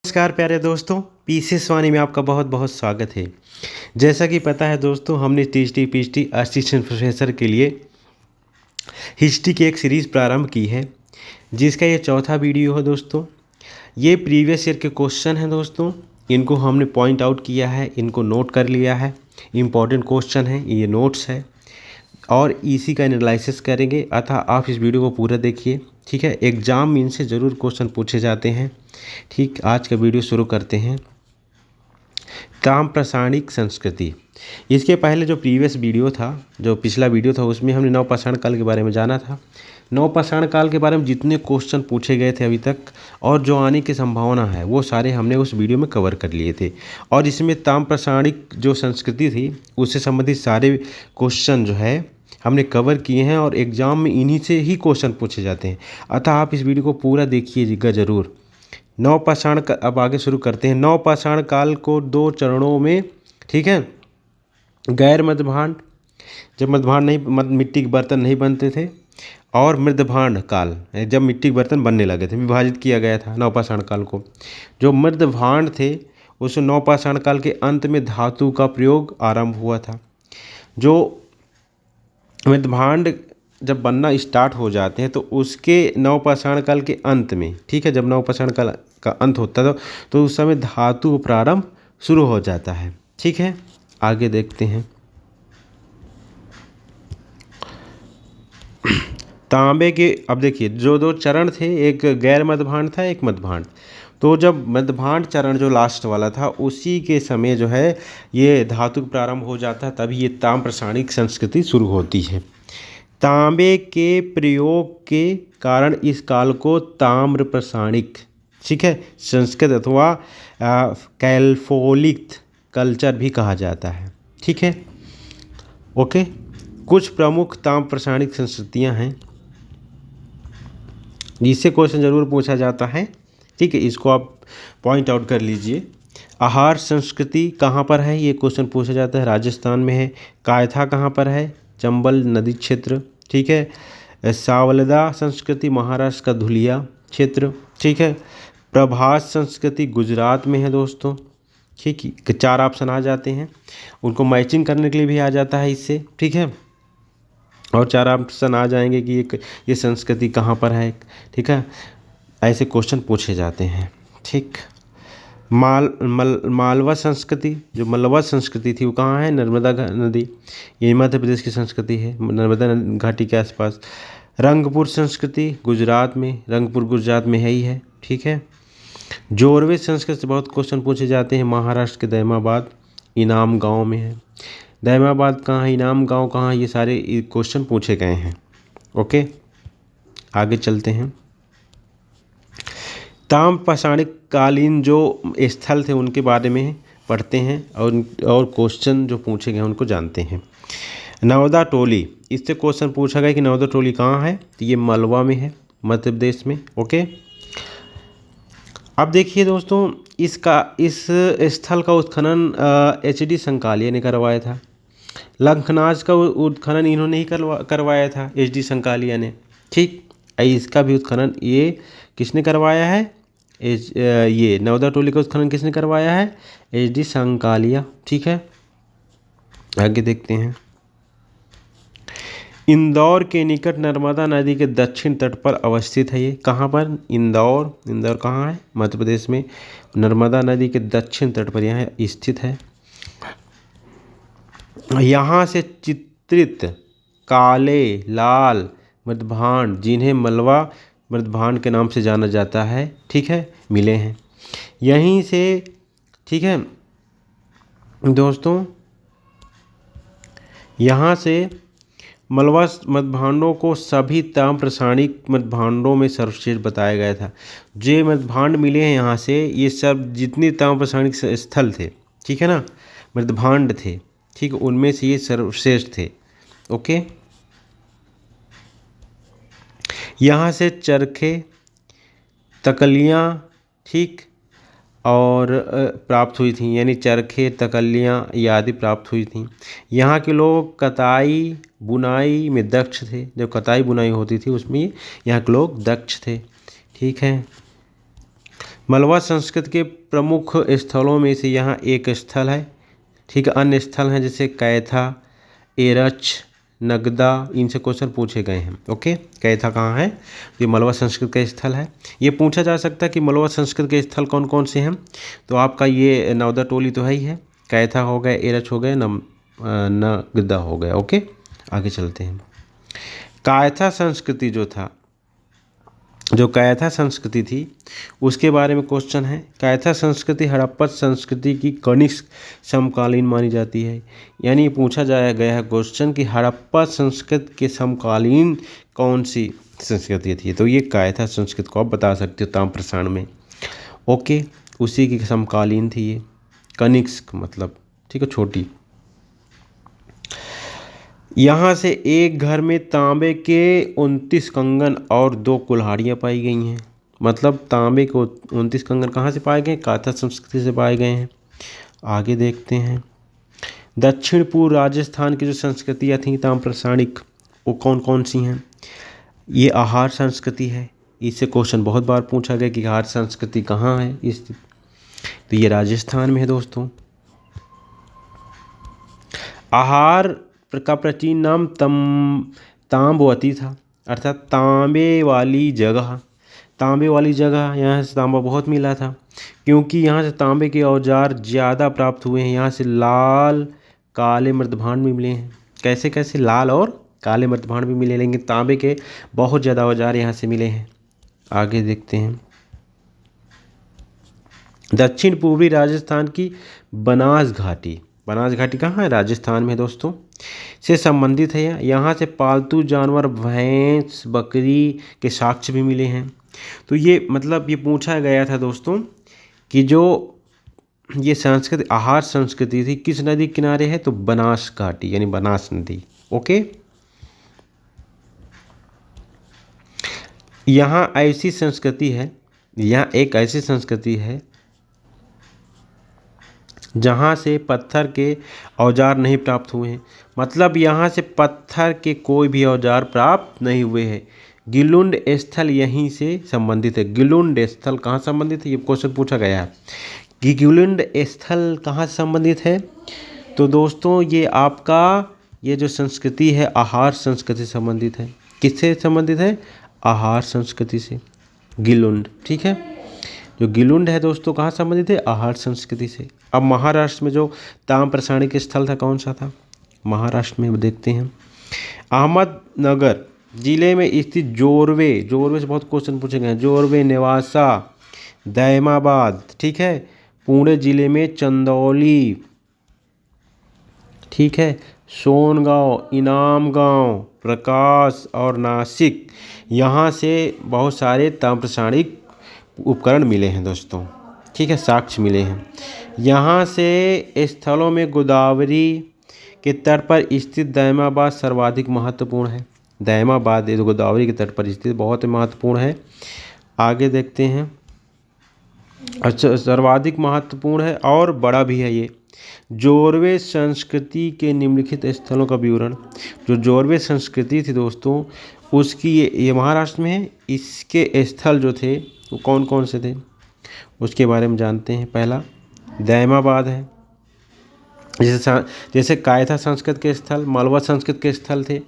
नमस्कार प्यारे दोस्तों, पीसीएस वाणी में आपका बहुत बहुत स्वागत है। जैसा कि पता है दोस्तों, हमने टीएचडी पीएचडी असिस्टेंट प्रोफेसर के लिए हिस्ट्री की एक सीरीज़ प्रारंभ की है, जिसका ये चौथा वीडियो है दोस्तों। ये प्रीवियस ईयर के क्वेश्चन हैं दोस्तों, इनको हमने पॉइंट आउट किया है, इनको नोट कर लिया है। इम्पॉर्टेंट क्वेश्चन है, ये नोट्स है और इसी का एनालिसिस करेंगे। अतः आप इस वीडियो को पूरा देखिए, ठीक है। एग्जाम में इनसे ज़रूर क्वेश्चन पूछे जाते हैं, ठीक। आज का वीडियो शुरू करते हैं। ताम्रपाषाणिक संस्कृति। इसके पहले जो प्रीवियस वीडियो था, जो पिछला वीडियो था, उसमें हमने नवपाषाण काल के बारे में जाना था। नवपाषाण काल के बारे में जितने क्वेश्चन पूछे गए थे अभी तक और जो आने की संभावना है, वो सारे हमने उस वीडियो में कवर कर लिए थे। और इसमें ताम्रपाषाणिक जो संस्कृति थी, उससे संबंधित सारे क्वेश्चन जो है हमने कवर किए हैं और एग्ज़ाम में इन्हीं से ही क्वेश्चन पूछे जाते हैं। अतः आप इस वीडियो को पूरा देखिएगा ज़रूर। नवपाषाण का अब आगे शुरू करते हैं। नवपाषाण काल को दो चरणों में, ठीक है। गैर मध्यभांड, जब मध्यभांड नहीं, मिट्टी के बर्तन नहीं बनते थे, और मध्यभांड काल, जब मिट्टी के बर्तन बनने लगे थे, विभाजित किया गया था नवपाषाण काल को। जो मध्यभांड थे, उस नवपाषाण काल के अंत में धातु का प्रयोग आरंभ हुआ था। जो मध्यभांड जब बनना स्टार्ट हो जाते हैं तो उसके नवपाषाण काल के अंत में, ठीक है, जब नवपाषाण काल का अंत होता था तो उस समय धातु प्रारंभ शुरू हो जाता है, ठीक है। आगे देखते हैं। तांबे के, अब देखिए, जो दो चरण थे, एक गैर मध्यभांड था, एक मध्यभांड। तो जब मध्यभांड चरण जो लास्ट वाला था, उसी के समय जो है ये धातु प्रारंभ हो जाता है, तभी ये ताम्रपाषाणिक संस्कृति शुरू होती है। तांबे के प्रयोग के कारण इस काल को ताम्रपाषाणिक, ठीक है, संस्कृत अथवा कैल्फोलिक कल्चर भी कहा जाता है, ठीक है। ओके, कुछ प्रमुख ताम्रपाषाणिक संस्कृतियां हैं जिससे क्वेश्चन जरूर पूछा जाता है, ठीक है। इसको आप पॉइंट आउट कर लीजिए। आहार संस्कृति कहाँ पर है, ये क्वेश्चन पूछा जाता है। राजस्थान में है। कायथा कहाँ पर है, चंबल नदी क्षेत्र, ठीक है। सावलदा संस्कृति महाराष्ट्र का धुलिया क्षेत्र, ठीक है। प्रभास संस्कृति गुजरात में है दोस्तों, ठीक है। 4 ऑप्शन आ जाते हैं, उनको मैचिंग करने के लिए भी आ जाता है इससे, ठीक है। और 4 ऑप्शन आ जाएंगे कि ये संस्कृति कहाँ पर है, ठीक है। ऐसे क्वेश्चन पूछे जाते हैं, ठीक। मालवा संस्कृति, जो मलवा संस्कृति थी, वो कहाँ है, नर्मदा नदी, ये मध्य प्रदेश की संस्कृति है, नर्मदा घाटी के आसपास। रंगपुर संस्कृति गुजरात में, रंगपुर गुजरात में है ही है, ठीक है। जोरवे संस्कृति से बहुत क्वेश्चन पूछे जाते हैं, महाराष्ट्र के दैमाबाद इनाम गांव में है। दैमाबाद कहाँ है, इनाम गांव कहाँ है, ये सारे क्वेश्चन पूछे गए हैं। ओके, आगे चलते हैं। ताम्रपाषाणिक कालीन जो स्थल थे उनके बारे में पढ़ते हैं और क्वेश्चन जो पूछे गए उनको जानते हैं। नवदा टोली, इससे क्वेश्चन पूछा गया कि नवदा टोली कहाँ है, तो ये मलवा में है, मध्य प्रदेश में। ओके, अब देखिए दोस्तों, इस स्थल का उत्खनन HD संकालिया ने करवाया था। लंकनाज का उत्खनन इन्होंने ही करवाया था, HD संकालिया ने, ठीक। इसका भी उत्खनन ये किसने करवाया है, ये नवदा टोली का उत्खनन किसने करवाया है, HD संकालिया, ठीक है। आगे देखते हैं। इंदौर के निकट नर्मदा नदी के दक्षिण तट पर अवस्थित है। ये कहाँ पर, इंदौर कहाँ है, मध्य प्रदेश में। नर्मदा नदी के दक्षिण तट पर यहाँ स्थित है। यहाँ से चित्रित काले लाल मध्यभांड, जिन्हें मलवा मध्यभांड के नाम से जाना जाता है, ठीक है, मिले हैं यहीं से, ठीक है दोस्तों। यहाँ से मलवा मध्यभांडों को सभी ताम्रपाषाणिक मध्यभांडों में सर्वश्रेष्ठ बताया गया था। जो मध्यभांड मिले हैं यहाँ से, ये सब जितने ताम्रपाषाणिक स्थल थे, ठीक है ना, मध्यभांड थे, ठीक, उनमें से ये सर्वश्रेष्ठ थे। ओके, यहाँ से चरखे, तकलियाँ, ठीक, और प्राप्त हुई थी, यानी चरखे, तकलियाँ ये आदि प्राप्त हुई थी। यहाँ के लोग कताई बुनाई में दक्ष थे, जब कताई बुनाई होती थी उसमें यहाँ के लोग दक्ष थे, ठीक है। मलवा संस्कृति के प्रमुख स्थलों में से यहाँ एक स्थल है, ठीक है। अन्य स्थल हैं जैसे कैथा, एरच, नगदा, इनसे क्वेश्चन पूछे गए हैं। ओके, कैथा कहाँ है? ये मलवा संस्कृति का स्थल है। ये पूछा जा सकता है कि मलवा संस्कृति के स्थल कौन कौन से हैं, तो आपका ये नवदा टोली तो है ही है, कैथा हो गया, एरच हो गया, नगदा हो गया। ओके, आगे चलते हैं। कायथा संस्कृति जो कायथा संस्कृति थी उसके बारे में क्वेश्चन है। कायथा संस्कृति हड़प्पा संस्कृति की कनिष्क समकालीन मानी जाती है। यानी पूछा जाया गया है क्वेश्चन कि हड़प्पा संस्कृति के समकालीन कौन सी संस्कृति थी, तो ये कायथा संस्कृति को आप बता सकते हो ताम्रप्रसारण में। ओके, उसी की समकालीन थी ये, कनिष्क मतलब, ठीक है, छोटी। यहाँ से एक घर में तांबे के 29 कंगन और 2 कुल्हाड़ियाँ पाई गई हैं। मतलब तांबे को 29 कंगन कहाँ से पाए गए? कायथा संस्कृति से पाए गए हैं। आगे देखते हैं। दक्षिण पूर्व राजस्थान की जो संस्कृतियाँ थीं ताम्रप्रसारणिक, वो कौन कौन सी हैं? ये आहार संस्कृति है। इससे क्वेश्चन बहुत बार पूछा गया कि आहार संस्कृति कहाँ है इस, तो ये राजस्थान में है दोस्तों। आहार का प्राचीन नाम ताम्बवती था, अर्थात तांबे वाली जगह। तांबे वाली जगह, यहाँ से तांबा बहुत मिला था, क्योंकि यहाँ से तांबे के औजार ज़्यादा प्राप्त हुए हैं। यहाँ से लाल काले मृतभांड भी मिले हैं। कैसे कैसे? लाल और काले मृतभांड भी मिले, लेकिन तांबे के बहुत ज़्यादा औजार यहाँ से मिले हैं। आगे देखते हैं। दक्षिण पूर्वी राजस्थान की बनास घाटी, बनास घाटी कहाँ है? राजस्थान में दोस्तों, से संबंधित है। यहाँ से पालतू जानवर भैंस बकरी के साक्ष्य भी मिले हैं। तो ये मतलब ये पूछा गया था दोस्तों कि जो ये संस्कृति आहार संस्कृति थी किस नदी के किनारे है, तो बनास घाटी यानी बनास नदी। ओके, यहाँ ऐसी संस्कृति है, यहाँ एक ऐसी संस्कृति है जहाँ से पत्थर के औजार नहीं प्राप्त हुए हैं। मतलब यहाँ से पत्थर के कोई भी औजार प्राप्त नहीं हुए हैं। गिलुंड स्थल यहीं से संबंधित है। गिलुंड स्थल कहाँ संबंधित है, ये क्वेश्चन पूछा गया है कि गिलुंड स्थल कहाँ से संबंधित है। तो दोस्तों ये आपका ये जो संस्कृति है आहार संस्कृति से संबंधित है। किससे संबंधित है? आहार संस्कृति से, गिलुंड। ठीक है, जो गिलुंड है दोस्तों कहाँ संबंधित है? आहार संस्कृति से। अब महाराष्ट्र में जो ताम्रप्रसारणिक स्थल था कौन सा था? महाराष्ट्र में देखते हैं। अहमदनगर जिले में स्थित जोरवे, जोरवे से बहुत क्वेश्चन पूछे गए हैं। जोरवे, नेवासा, दैमाबाद, ठीक है। पुणे जिले में चंदौली, ठीक है। सोनगांव, इनामगांव, प्रकाश और नासिक, यहाँ से बहुत सारे ताम्रप्रसारणिक उपकरण मिले हैं दोस्तों, ठीक है, साक्ष्य मिले हैं। यहाँ से स्थलों में गोदावरी के तट पर स्थित दैमाबाद सर्वाधिक महत्वपूर्ण है। दैमाबाद ये गोदावरी के तट पर स्थित बहुत महत्वपूर्ण है। आगे देखते हैं। अच्छा, सर्वाधिक महत्वपूर्ण है और बड़ा भी है ये। जोरवे संस्कृति के निम्नलिखित स्थलों का विवरण। जो जोरवे संस्कृति थी दोस्तों उसकी ये महाराष्ट्र में है। इसके स्थल जो थे वो कौन कौन से थे उसके बारे में जानते हैं। पहला दैमाबाद है, जैसे कायथा संस्कृत के स्थल मालवा संस्कृत के स्थल थे,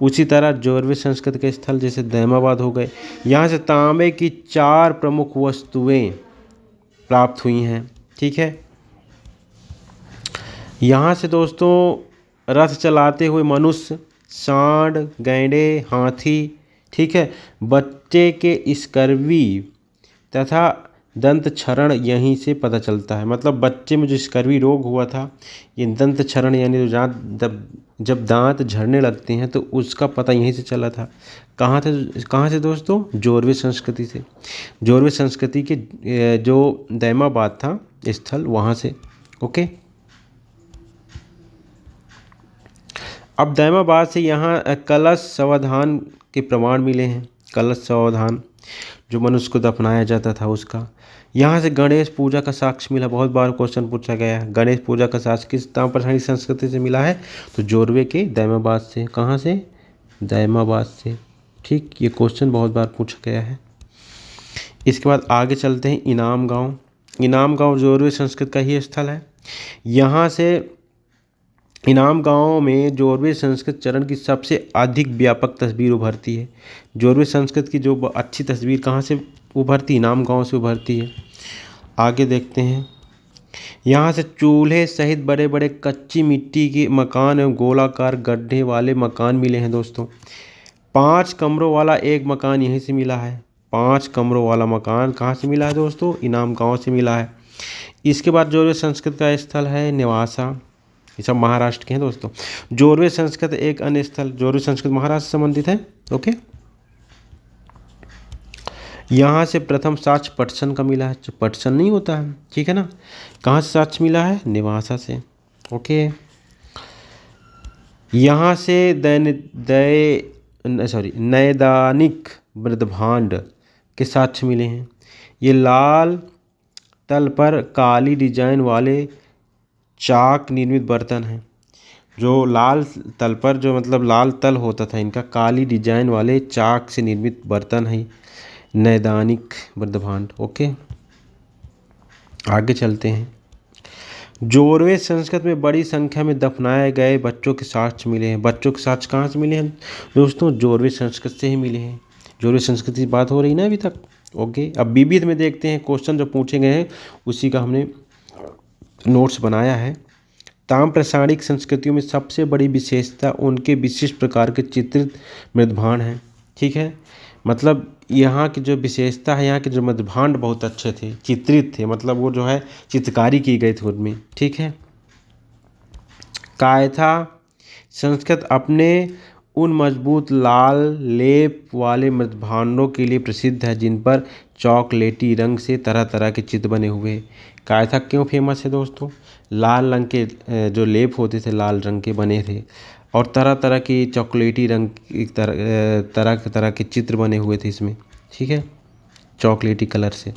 उसी तरह जोरवे संस्कृत के स्थल जैसे दैमाबाद हो गए। यहाँ से तांबे की 4 प्रमुख वस्तुएं प्राप्त हुई हैं, ठीक है। यहाँ से दोस्तों रथ चलाते हुए मनुष्य, सांड, गैंडे, हाथी, ठीक है, बच्चे के स्कर्वी तथा दंत क्षरण यहीं से पता चलता है। मतलब बच्चे में जो स्कर्वी रोग हुआ था, ये दंत क्षरण यानी जब दांत झड़ने लगते हैं तो उसका पता यहीं से चला था। कहाँ से दोस्तों? जोरवे संस्कृति से। जोरवे संस्कृति के जो दैमाबाद था स्थल वहाँ से। ओके, अब दैमाबाद से यहाँ कलश सावधान के प्रमाण मिले हैं। कलश सावधान जो मनुष्य को दफनाया जाता था उसका। यहाँ से गणेश पूजा का साक्ष्य मिला, बहुत बार क्वेश्चन पूछा गया है। गणेश पूजा का साक्ष्य किस ताम्रप्रसारणिक संस्कृति से मिला है? तो जोरवे के दैमाबाद से। कहाँ से? दैमाबाद से, ठीक। ये क्वेश्चन बहुत बार पूछा गया है। इसके बाद आगे चलते हैं इनाम गांव। इनाम गांव जोरवे संस्कृत का ही स्थल है। यहाँ से इनाम गांव में जोरवे संस्कृत चरण की सबसे अधिक व्यापक तस्वीर उभरती है। जोरवे संस्कृत की जो अच्छी तस्वीर कहाँ से उभरती, इनाम गांव से उभरती है। आगे देखते हैं, यहाँ से चूल्हे सहित बड़े बड़े कच्ची मिट्टी के मकान एवं गोलाकार गड्ढे वाले मकान मिले हैं दोस्तों। 5 कमरों वाला एक मकान यहीं से मिला है। 5 कमरों वाला मकान कहाँ से मिला है दोस्तों, इनाम गांव से मिला है। इसके बाद जोरवे संस्कृत का स्थल है नेवासा। ये सब महाराष्ट्र के हैं दोस्तों। जोरवे संस्कृत एक अन्य स्थल, जोरवे संस्कृत महाराष्ट्र से संबंधित है। ओके, यहाँ से प्रथम साक्ष्य पटसन का मिला है। जो पटसन नहीं होता है, ठीक है ना, कहाँ से साक्ष्य मिला है, नेवासा से। ओके, यहाँ से नैदानिक मृदभांड के साक्ष्य मिले हैं। ये लाल तल पर काली डिजाइन वाले चाक निर्मित बर्तन हैं। जो लाल तल पर, जो मतलब लाल तल होता था इनका, काली डिजाइन वाले चाक से निर्मित बर्तन है नैदानिक मृदभांड। ओके, आगे चलते हैं। जोरवे संस्कृत में बड़ी संख्या में दफनाए गए बच्चों के साक्ष्य मिले हैं। बच्चों के साक्ष्य कहाँ से मिले हैं दोस्तों, जोरवे संस्कृत से ही मिले हैं। जोरवे संस्कृत की बात हो रही ना अभी तक। ओके, अब विविध में देखते हैं क्वेश्चन जो पूछे गए हैं, उसी का हमने नोट्स बनाया है। ताम्रप्रसारिक संस्कृतियों में सबसे बड़ी विशेषता उनके विशिष्ट प्रकार के चित्रित मृदभांड हैं। ठीक है, मतलब यहाँ की जो विशेषता है, यहाँ के जो मृदभांड बहुत अच्छे थे, चित्रित थे, मतलब वो जो है चित्रकारी की गई थी उनमें। ठीक है, कायथा संस्कृत अपने उन मजबूत लाल लेप वाले मृदभांडों के लिए प्रसिद्ध है जिन पर चॉकलेटी रंग से तरह तरह के चित्र बने हुए। कायथा क्यों फेमस है दोस्तों, लाल रंग के जो लेप होते थे लाल रंग के बने थे, और तरह तरह की चॉकलेटी रंग तरह के चित्र बने हुए थे इसमें। ठीक है, चॉकलेटी कलर से।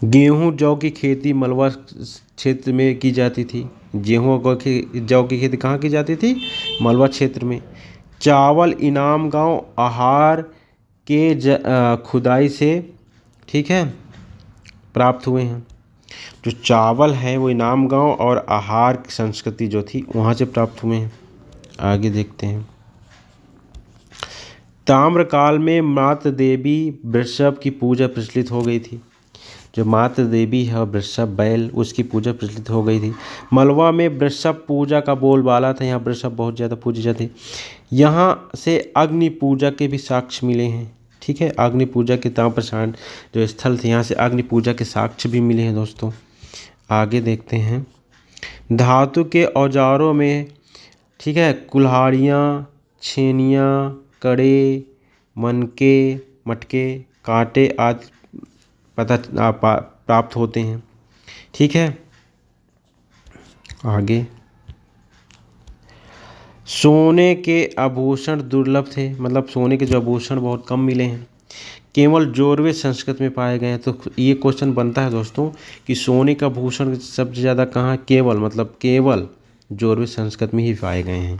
गेहूं जौ की खेती मलवा क्षेत्र में की जाती थी। गेहूं जौ की खेती कहाँ की जाती थी, मलवा क्षेत्र में। चावल इनाम गांव आहार के खुदाई से, ठीक है, प्राप्त हुए हैं। जो चावल है वो इनाम गांव और आहार की संस्कृति जो थी वहाँ से प्राप्त हुए हैं। आगे देखते हैं। ताम्रकाल में मातृ देवी वृषभ की पूजा प्रचलित हो गई थी। जो मातृ देवी है वृषभ बैल, उसकी पूजा प्रचलित हो गई थी। मलवा में वृषभ पूजा का बोलबाला था, यहाँ वृषभ बहुत ज़्यादा पूजे जाते। यहाँ से अग्नि पूजा के भी साक्ष्य मिले हैं। ठीक है, अग्नि पूजा के ताम्रप्रसारण जो स्थल थे, यहाँ से अग्नि पूजा के साक्ष्य भी मिले हैं दोस्तों। आगे देखते हैं। धातु के औजारों में, ठीक है, कुल्हाड़ियाँ, छेनियाँ, कड़े, मनके, मटके, कांटे आदि प्राप्त होते हैं। ठीक है, आगे। सोने के आभूषण दुर्लभ थे, मतलब सोने के जो आभूषण बहुत कम मिले हैं, केवल जोरवे संस्कृत में पाए गए हैं। तो ये क्वेश्चन बनता है दोस्तों कि सोने का आभूषण सबसे ज़्यादा कहाँ, केवल मतलब केवल जोरवे संस्कृत में ही पाए गए हैं।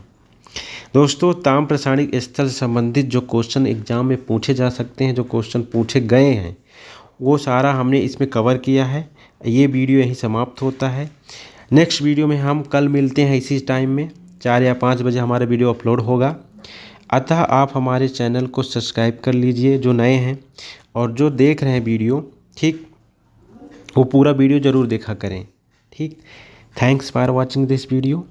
दोस्तों, ताम्रप्रसारिक स्थल से संबंधित जो क्वेश्चन एग्जाम में पूछे जा सकते हैं, जो क्वेश्चन पूछे गए हैं, वो सारा हमने इसमें कवर किया है। ये वीडियो यहीं समाप्त होता है। नेक्स्ट वीडियो में हम कल मिलते हैं इसी टाइम में, 4 या 5 बजे हमारा वीडियो अपलोड होगा। अतः आप हमारे चैनल को सब्सक्राइब कर लीजिए जो नए हैं, और जो देख रहे हैं वीडियो, ठीक, वो पूरा वीडियो ज़रूर देखा करें। ठीक, thanks for watching this video.